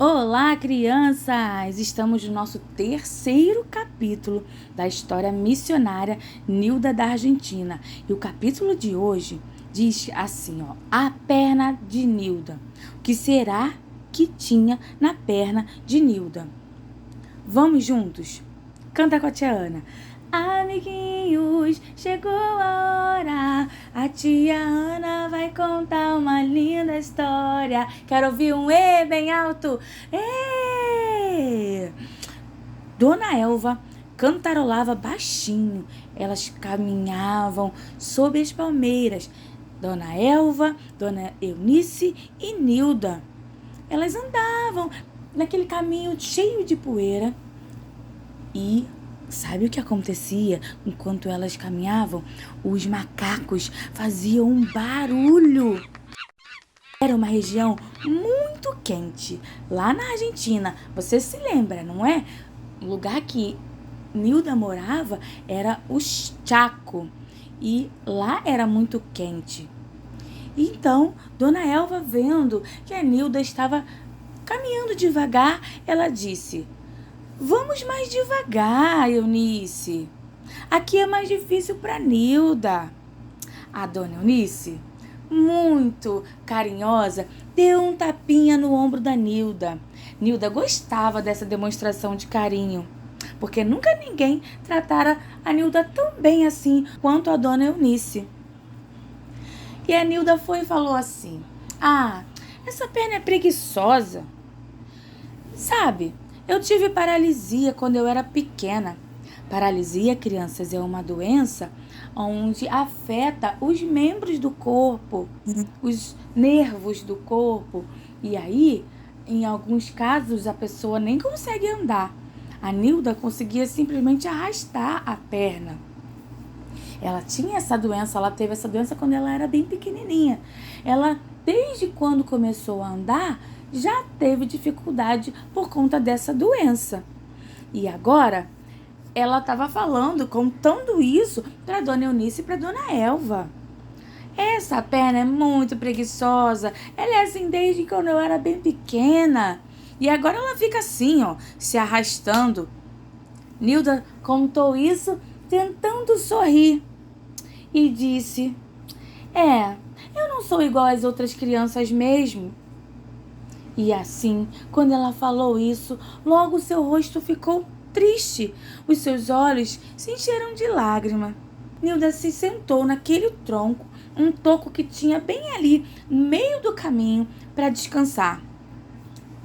Olá, crianças! Estamos no nosso terceiro capítulo da história missionária Nilda da Argentina. E o capítulo de hoje diz assim, a perna de Nilda. O que será que tinha na perna de Nilda? Vamos juntos? Canta com a tia Ana. Amiguinhos, chegou a hora, a tia Ana vai contar uma linda história. Quero ouvir um E bem alto. E! Dona Elva cantarolava baixinho. Elas caminhavam sob as palmeiras. Dona Elva, Dona Eunice e Nilda. Elas andavam naquele caminho cheio de poeira e sabe o que acontecia enquanto elas caminhavam? Os macacos faziam um barulho. Era uma região muito quente. Lá na Argentina, você se lembra, não é? O lugar que Nilda morava era o Chaco. E lá era muito quente. Então, Dona Elva, vendo que a Nilda estava caminhando devagar, ela disse: vamos mais devagar, Eunice. Aqui é mais difícil para Nilda. A dona Eunice, muito carinhosa, deu um tapinha no ombro da Nilda. Nilda gostava dessa demonstração de carinho, porque nunca ninguém tratara a Nilda tão bem assim quanto a dona Eunice. E a Nilda foi e falou assim: essa perna é preguiçosa. Sabe, eu tive paralisia quando eu era pequena. Paralisia, crianças, é uma doença onde afeta os membros do corpo, os nervos do corpo. E aí, em alguns casos, a pessoa nem consegue andar. A Nilda conseguia simplesmente arrastar a perna. Ela tinha essa doença, ela teve essa doença quando ela era bem pequenininha. Ela, desde quando começou a andar, já teve dificuldade por conta dessa doença. E agora, ela estava falando, contando isso para Dona Eunice e para Dona Elva. Essa perna é muito preguiçosa. Ela é assim desde quando eu era bem pequena. E agora ela fica assim, se arrastando. Nilda contou isso tentando sorrir. E disse: eu não sou igual às outras crianças mesmo. E assim, quando ela falou isso, logo seu rosto ficou triste. Os seus olhos se encheram de lágrima. Nilda se sentou naquele tronco, um toco que tinha bem ali, no meio do caminho, para descansar.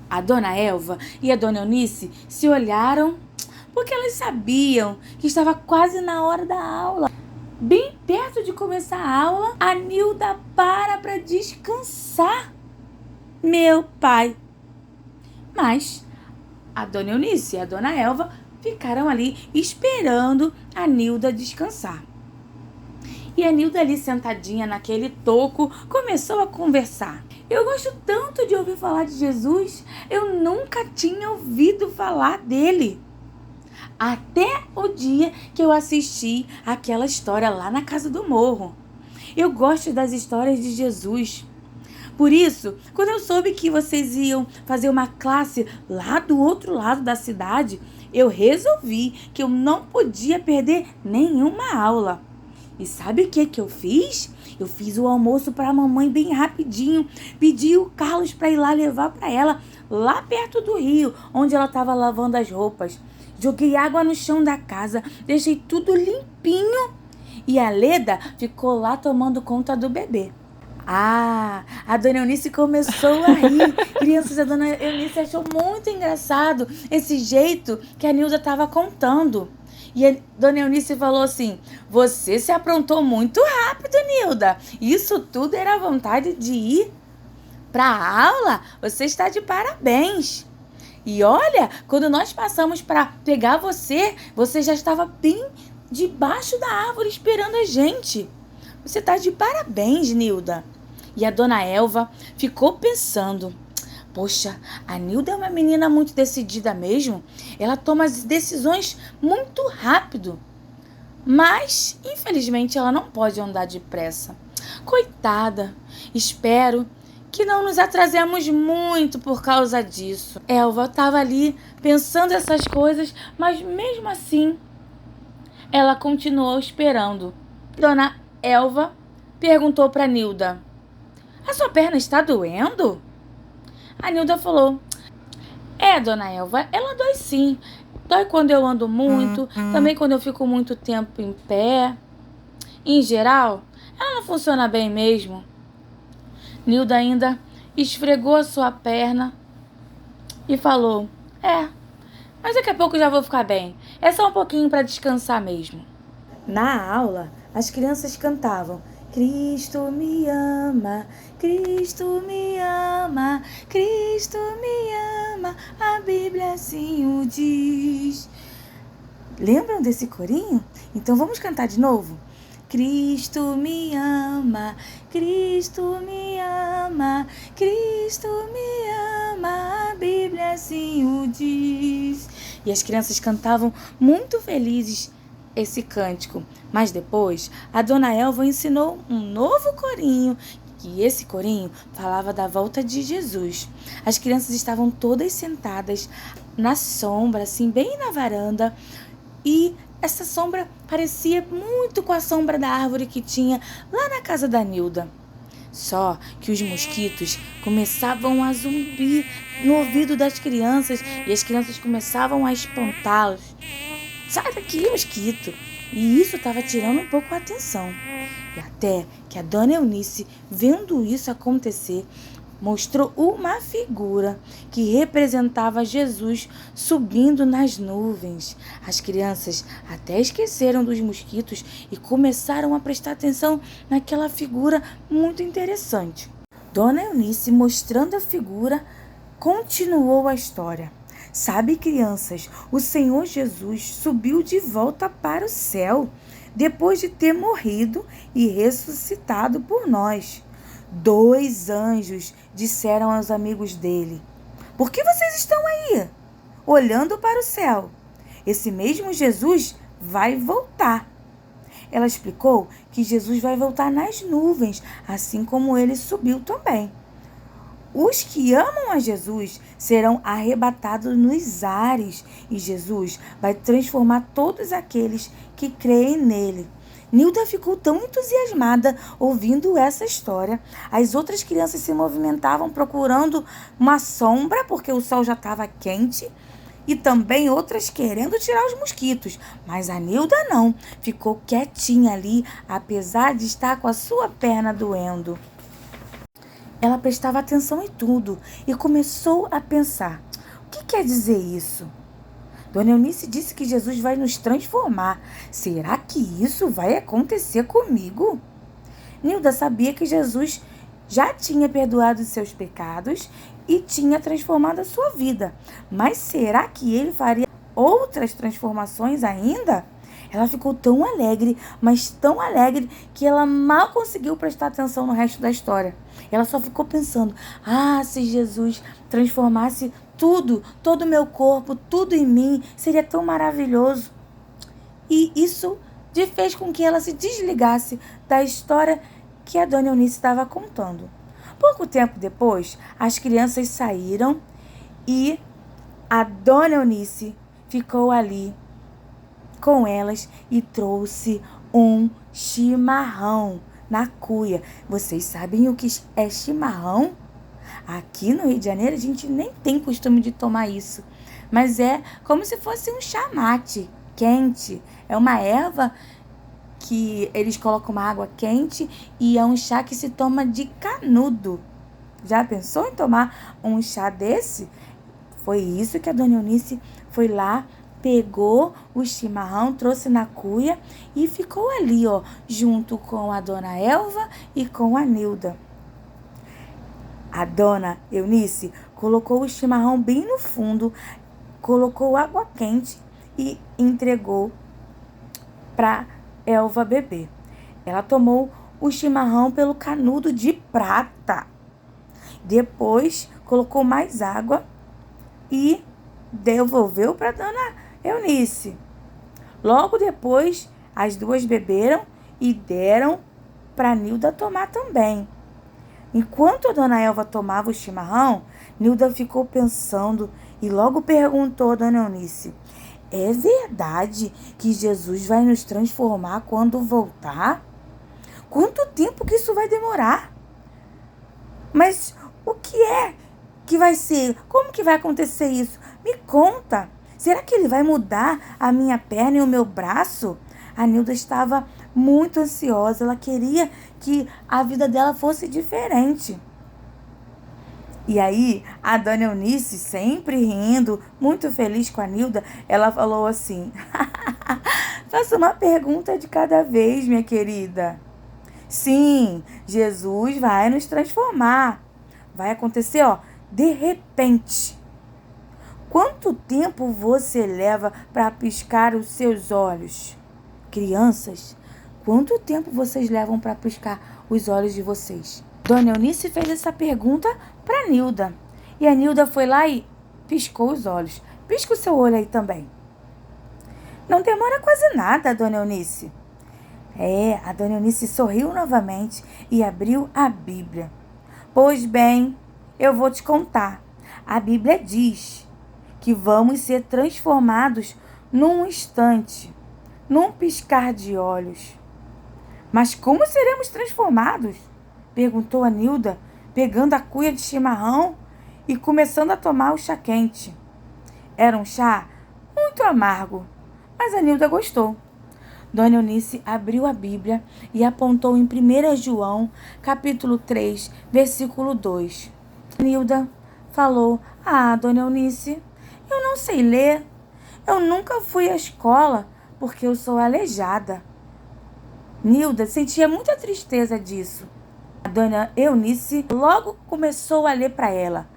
A dona Elva e a dona Eunice se olharam, porque elas sabiam que estava quase na hora da aula. Bem perto de começar a aula, a Nilda para descansar. Meu pai! Mas a dona Eunice e a dona Elva ficaram ali esperando a Nilda descansar. E a Nilda ali sentadinha naquele toco começou a conversar. Eu gosto tanto de ouvir falar de Jesus, eu nunca tinha ouvido falar dele. Até o dia que eu assisti aquela história lá na Casa do Morro. Eu gosto das histórias de Jesus. Por isso, quando eu soube que vocês iam fazer uma classe lá do outro lado da cidade, eu resolvi que eu não podia perder nenhuma aula. E sabe o que eu fiz? Eu fiz o almoço para a mamãe bem rapidinho. Pedi o Carlos para ir lá levar para ela, lá perto do rio, onde ela estava lavando as roupas. Joguei água no chão da casa, deixei tudo limpinho. E a Leda ficou lá tomando conta do bebê. A dona Eunice começou a rir. Crianças, a dona Eunice achou muito engraçado esse jeito que a Nilda estava contando. E a dona Eunice falou assim: você se aprontou muito rápido, Nilda. Isso tudo era vontade de ir para a aula? Você está de parabéns. E olha, quando nós passamos para pegar você, você já estava bem debaixo da árvore esperando a gente. Você está de parabéns, Nilda. E a dona Elva ficou pensando: poxa, a Nilda é uma menina muito decidida mesmo. Ela toma as decisões muito rápido. Mas, infelizmente, ela não pode andar depressa. Coitada, espero que não nos atrasemos muito por causa disso. Elva estava ali pensando essas coisas, mas mesmo assim ela continuou esperando. Dona Elva perguntou para Nilda: a sua perna está doendo? A Nilda falou: dona Elva, ela dói sim. Dói quando eu ando muito, também quando eu fico muito tempo em pé. Em geral, ela não funciona bem mesmo. Nilda ainda esfregou a sua perna e falou: mas daqui a pouco já vou ficar bem. É só um pouquinho para descansar mesmo. Na aula, as crianças cantavam: Cristo me ama, Cristo me ama, Cristo me ama, a Bíblia assim o diz. Lembram desse corinho? Então vamos cantar de novo? Cristo me ama, Cristo me ama, Cristo me ama, a Bíblia assim o diz. E as crianças cantavam muito felizes esse cântico. Mas depois, a Dona Elva ensinou um novo corinho, e esse corinho falava da volta de Jesus. As crianças estavam todas sentadas na sombra, assim, bem na varanda, e essa sombra parecia muito com a sombra da árvore que tinha lá na casa da Nilda. Só que os mosquitos começavam a zumbir no ouvido das crianças e as crianças começavam a espantá-los. Sai daqui, mosquito! E isso estava tirando um pouco a atenção. E até que a Dona Eunice, vendo isso acontecer, mostrou uma figura que representava Jesus subindo nas nuvens. As crianças até esqueceram dos mosquitos e começaram a prestar atenção naquela figura muito interessante. Dona Eunice, mostrando a figura, continuou a história. Sabe, crianças, o Senhor Jesus subiu de volta para o céu, depois de ter morrido e ressuscitado por nós. 2 anjos disseram aos amigos dele: por que vocês estão aí, olhando para o céu? Esse mesmo Jesus vai voltar. Ela explicou que Jesus vai voltar nas nuvens, assim como ele subiu também. Os que amam a Jesus serão arrebatados nos ares e Jesus vai transformar todos aqueles que creem nele. Nilda ficou tão entusiasmada ouvindo essa história. As outras crianças se movimentavam procurando uma sombra, porque o sol já estava quente, e também outras querendo tirar os mosquitos. Mas a Nilda não, ficou quietinha ali, apesar de estar com a sua perna doendo. Ela prestava atenção em tudo e começou a pensar: o que quer dizer isso? Dona Eunice disse que Jesus vai nos transformar. Será que isso vai acontecer comigo? Nilda sabia que Jesus já tinha perdoado os seus pecados e tinha transformado a sua vida. Mas será que ele faria outras transformações ainda? Ela ficou tão alegre, mas tão alegre, que ela mal conseguiu prestar atenção no resto da história. Ela só ficou pensando: se Jesus transformasse tudo, todo o meu corpo, tudo em mim, seria tão maravilhoso. E isso fez com que ela se desligasse da história que a Dona Eunice estava contando. Pouco tempo depois, as crianças saíram e a Dona Eunice ficou ali com elas e trouxe um chimarrão na cuia. Vocês sabem o que é chimarrão? Aqui no Rio de Janeiro a gente nem tem costume de tomar isso, mas é como se fosse um chá mate quente. É uma erva que eles colocam uma água quente e é um chá que se toma de canudo. Já pensou em tomar um chá desse? Foi isso que a Dona Eunice foi lá, pegou o chimarrão, trouxe na cuia e ficou ali, junto com a Dona Elva e com a Nilda. A Dona Eunice colocou o chimarrão bem no fundo, colocou água quente e entregou para Elva beber. Ela tomou o chimarrão pelo canudo de prata. Depois colocou mais água e devolveu para Dona Eunice. Logo depois, as duas beberam e deram para Nilda tomar também. Enquanto a dona Elva tomava o chimarrão, Nilda ficou pensando e logo perguntou a dona Eunice: é verdade que Jesus vai nos transformar quando voltar? Quanto tempo que isso vai demorar? Mas o que é que vai ser? Como que vai acontecer isso? Me conta. Será que ele vai mudar a minha perna e o meu braço? A Nilda estava muito ansiosa. Ela queria que a vida dela fosse diferente. E aí, a dona Eunice, sempre rindo, muito feliz com a Nilda, ela falou assim: faça uma pergunta de cada vez, minha querida. Sim, Jesus vai nos transformar. Vai acontecer, de repente. Quanto tempo você leva para piscar os seus olhos? Crianças, quanto tempo vocês levam para piscar os olhos de vocês? Dona Eunice fez essa pergunta para Nilda. E a Nilda foi lá e piscou os olhos. Pisca o seu olho aí também. Não demora quase nada, Dona Eunice. A dona Eunice sorriu novamente e abriu a Bíblia. Pois bem, eu vou te contar. A Bíblia diz que vamos ser transformados num instante, num piscar de olhos. Mas como seremos transformados? Perguntou a Nilda, pegando a cuia de chimarrão e começando a tomar o chá quente. Era um chá muito amargo, mas a Nilda gostou. Dona Eunice abriu a Bíblia e apontou em 1 João, capítulo 3, versículo 2. Nilda falou: Dona Eunice, eu não sei ler. Eu nunca fui à escola porque eu sou aleijada. Nilda sentia muita tristeza disso. A dona Eunice logo começou a ler para ela.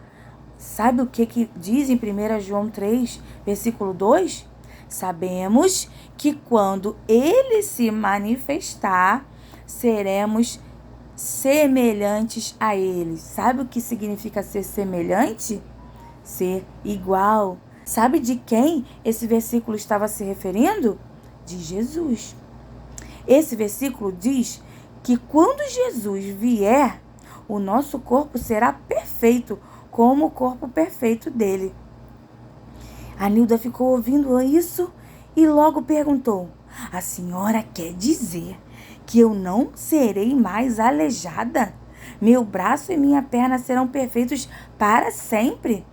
Sabe o que diz em 1 João 3, versículo 2? Sabemos que quando ele se manifestar, seremos semelhantes a ele. Sabe o que significa ser semelhante? Ser igual. Sabe de quem esse versículo estava se referindo? De Jesus. Esse versículo diz que quando Jesus vier, o nosso corpo será perfeito, como o corpo perfeito dele. A Nilda ficou ouvindo isso e logo perguntou: a senhora quer dizer que eu não serei mais aleijada? Meu braço e minha perna serão perfeitos para sempre?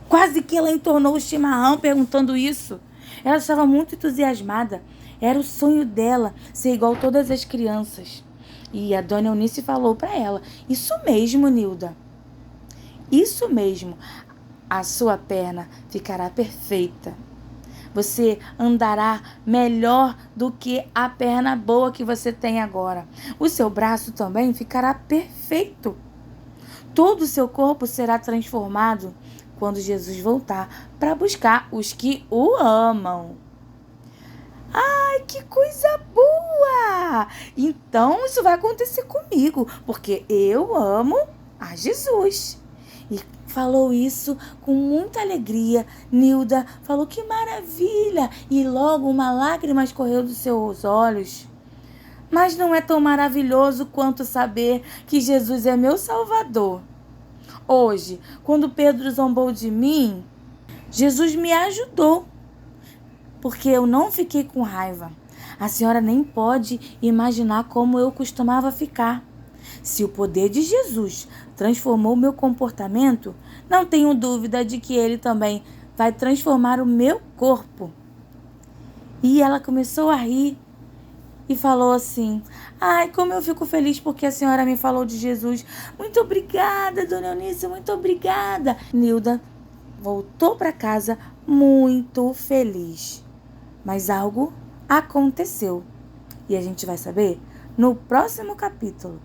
Quase que ela entornou o chimarrão perguntando isso. Ela estava muito entusiasmada. Era o sonho dela ser igual todas as crianças. E a dona Eunice falou para ela: isso mesmo, Nilda. Isso mesmo. A sua perna ficará perfeita. Você andará melhor do que a perna boa que você tem agora. O seu braço também ficará perfeito. Todo o seu corpo será transformado quando Jesus voltar para buscar os que o amam. Ai, que coisa boa! Então isso vai acontecer comigo, porque eu amo a Jesus. E falou isso com muita alegria. Nilda falou: que maravilha! E logo uma lágrima escorreu dos seus olhos. Mas não é tão maravilhoso quanto saber que Jesus é meu Salvador. Hoje, quando Pedro zombou de mim, Jesus me ajudou, porque eu não fiquei com raiva. A senhora nem pode imaginar como eu costumava ficar. Se o poder de Jesus transformou o meu comportamento, não tenho dúvida de que ele também vai transformar o meu corpo. E ela começou a rir e falou assim: ai, como eu fico feliz porque a senhora me falou de Jesus. Muito obrigada, dona Eunice, muito obrigada. Nilda voltou para casa muito feliz. Mas algo aconteceu. E a gente vai saber no próximo capítulo.